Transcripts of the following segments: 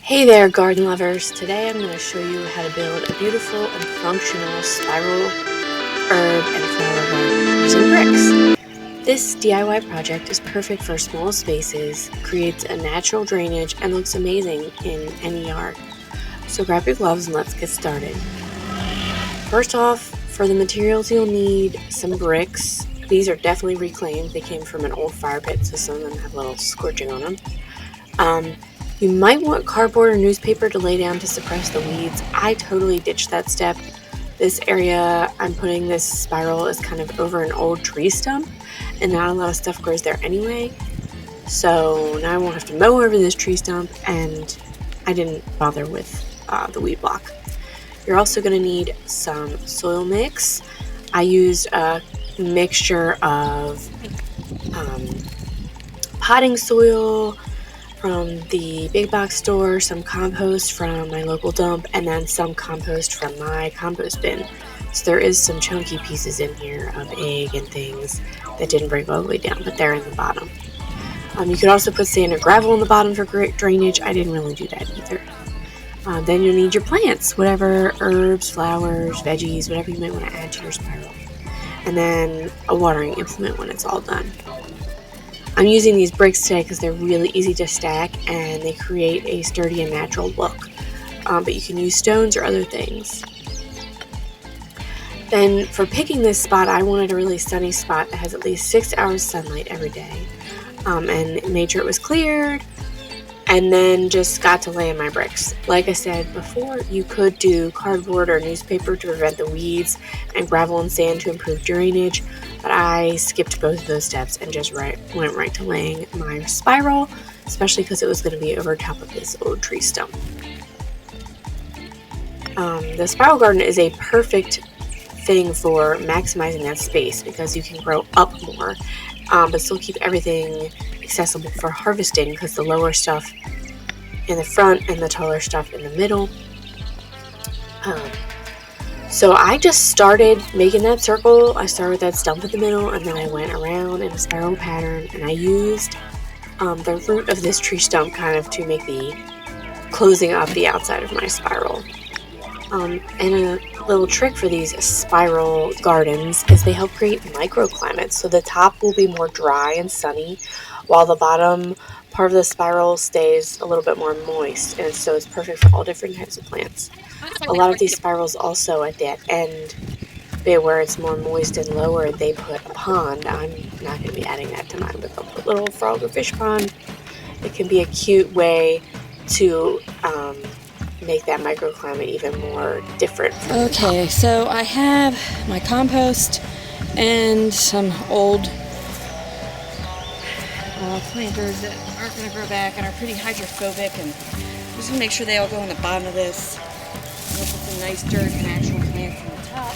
Hey there, garden lovers! Today I'm going to show you how to build a beautiful and functional spiral herb and flower garden using bricks. This DIY project is perfect for small spaces, creates a natural drainage, and looks amazing in any yard. So grab your gloves and let's get started. First off, for the materials you'll need some bricks. These are definitely reclaimed. They came from an old fire pit, so some of them have a little scorching on them. You might want cardboard or newspaper to lay down to suppress the weeds. I totally ditched that step. This area I'm putting this spiral is kind of over an old tree stump, and not a lot of stuff grows there anyway. So now I won't have to mow over this tree stump, and I didn't bother with the weed block. You're also going to need some soil mix. I used a mixture of potting soil from the big box store, some compost from my local dump, and then some compost from my compost bin. So there is some chunky pieces in here of egg and things that didn't break all the way down, but they're in the bottom. You could also put sand or gravel in the bottom for great drainage. I didn't really do that either. Then you'll need your plants, whatever herbs, flowers, veggies, whatever you might want to add to your spiral. And then a watering implement when it's all done. I'm using these bricks today because they're really easy to stack and they create a sturdy and natural look. But you can use stones or other things. Then for picking this spot, I wanted a really sunny spot that has at least 6 hours sunlight every day. And made sure it was cleared, and then just got to lay in my bricks. Like I said before, you could do cardboard or newspaper to prevent the weeds, and gravel and sand to improve drainage, but I skipped both of those steps and just went right to laying my spiral, especially because it was going to be over top of this old tree stump. The spiral garden is a perfect thing for maximizing that space because you can grow up more, but still keep everything accessible for harvesting because the lower stuff in the front and the taller stuff in the middle. So I just started making that circle. I started with that stump in the middle, and then I went around in a spiral pattern, and I used the root of this tree stump kind of to make the closing up the outside of my spiral. And a little trick for these spiral gardens is they help create microclimates. So the top will be more dry and sunny, while the bottom part of the spiral stays a little bit more moist, and so it's perfect for all different types of plants. A lot of these spirals also at that end bit where it's more moist and lower, they put a pond. I'm not going to be adding that to mine, but they'll put a little frog or fish pond. It can be a cute way to make that microclimate even more different. Okay, so I have my compost and some old planters that aren't going to grow back and are pretty hydrophobic, and I'm just going to make sure they all go in the bottom of this. Put some nice dirt and natural plants on the top.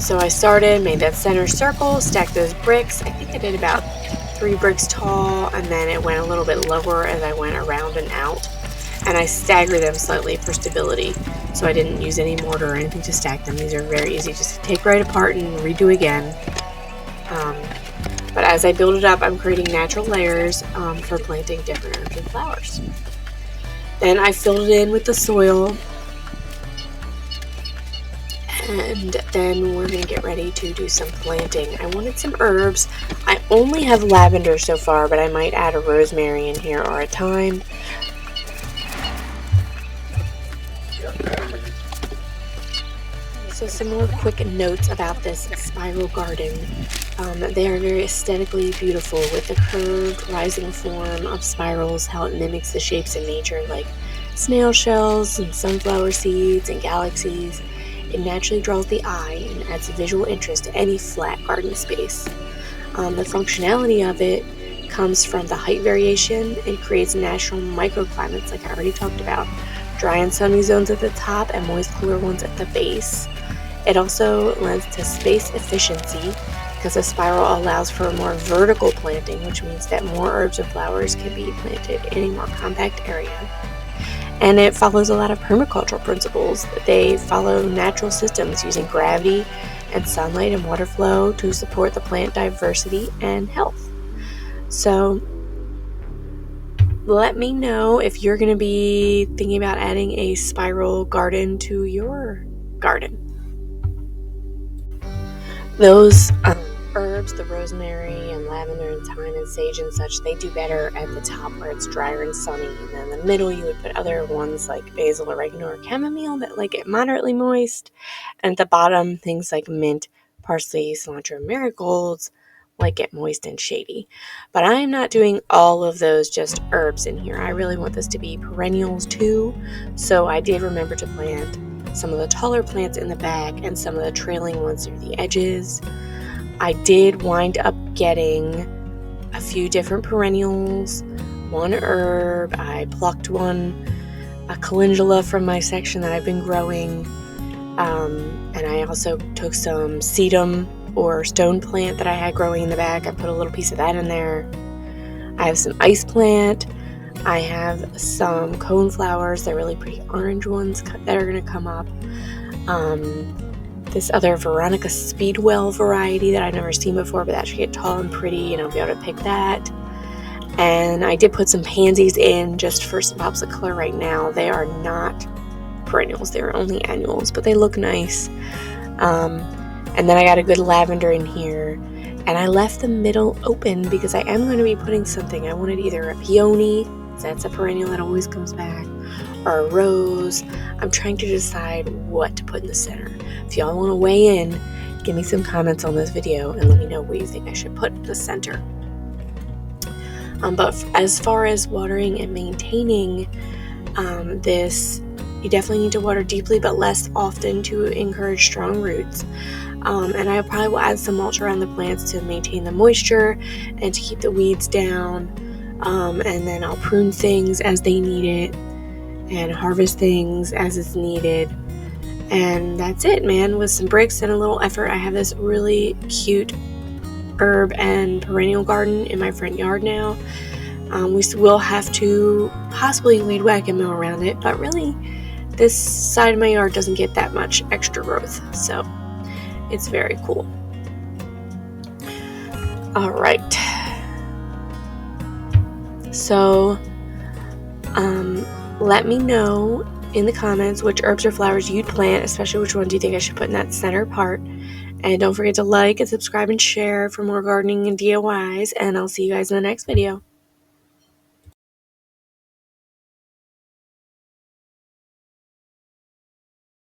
So I started, made that center circle, stacked those bricks. I think I did about 3 bricks tall, and then it went a little bit lower as I went around and out. And I staggered them slightly for stability, so I didn't use any mortar or anything to stack them. These are very easy just to take right apart and redo again. But as I build it up, I'm creating natural layers for planting different herbs and flowers. Then I filled it in with the soil, and then we're going to get ready to do some planting. I wanted some herbs. I only have lavender so far, but I might add a rosemary in here or a thyme. So some more quick notes about this spiral garden. They are very aesthetically beautiful with the curved rising form of spirals, how it mimics the shapes in nature like snail shells and sunflower seeds and galaxies. It naturally draws the eye and adds visual interest to any flat garden space. The functionality of it comes from the height variation and creates natural microclimates like I already talked about. Dry and sunny zones at the top and moist cooler ones at the base. It also lends to space efficiency because a spiral allows for more vertical planting, which means that more herbs and flowers can be planted in a more compact area. And it follows a lot of permacultural principles. They follow natural systems using gravity and sunlight and water flow to support the plant diversity and health. So let me know if you're going to be thinking about adding a spiral garden to your garden. Those herbs, the rosemary and lavender and thyme and sage and such, they do better at the top where it's drier and sunny. And then in the middle, you would put other ones like basil, oregano, or chamomile that like it moderately moist. And at the bottom, things like mint, parsley, cilantro, and marigolds like get moist and shady. But I am not doing all of those just herbs in here. I really want this to be perennials too. So I did remember to plant some of the taller plants in the back and some of the trailing ones near the edges. I did wind up getting a few different perennials, one herb. I plucked a calendula from my section that I've been growing. And I also took some sedum or stone plant that I had growing in the back. I put a little piece of that in there. I have some ice plant. I have some cone flowers. They're really pretty orange ones that are going to come up. This other Veronica Speedwell variety that I've never seen before, but that should get tall and pretty, and I'll be able to pick that. And I did put some pansies in just for some pops of color right now. They are not perennials. They're only annuals, but they look nice. And then I got a good lavender in here. And I left the middle open because I am going to be putting something. I wanted either a peony, that's a perennial that always comes back, or a rose. I'm trying to decide what to put in the center. If y'all want to weigh in, give me some comments on this video and let me know what you think I should put in the center. But as far as watering and maintaining this, you definitely need to water deeply but less often to encourage strong roots. And I probably will add some mulch around the plants to maintain the moisture and to keep the weeds down. And then I'll prune things as they need it and harvest things as it's needed. And that's it, man. With some bricks and a little effort, I have this really cute herb and perennial garden in my front yard now. We will have to possibly weed whack and mow around it, but really this side of my yard doesn't get that much extra growth, so it's very cool. All right. So let me know in the comments which herbs or flowers you'd plant, especially which one do you think I should put in that center part. And don't forget to like and subscribe and share for more gardening and DIYs, and I'll see you guys in the next video.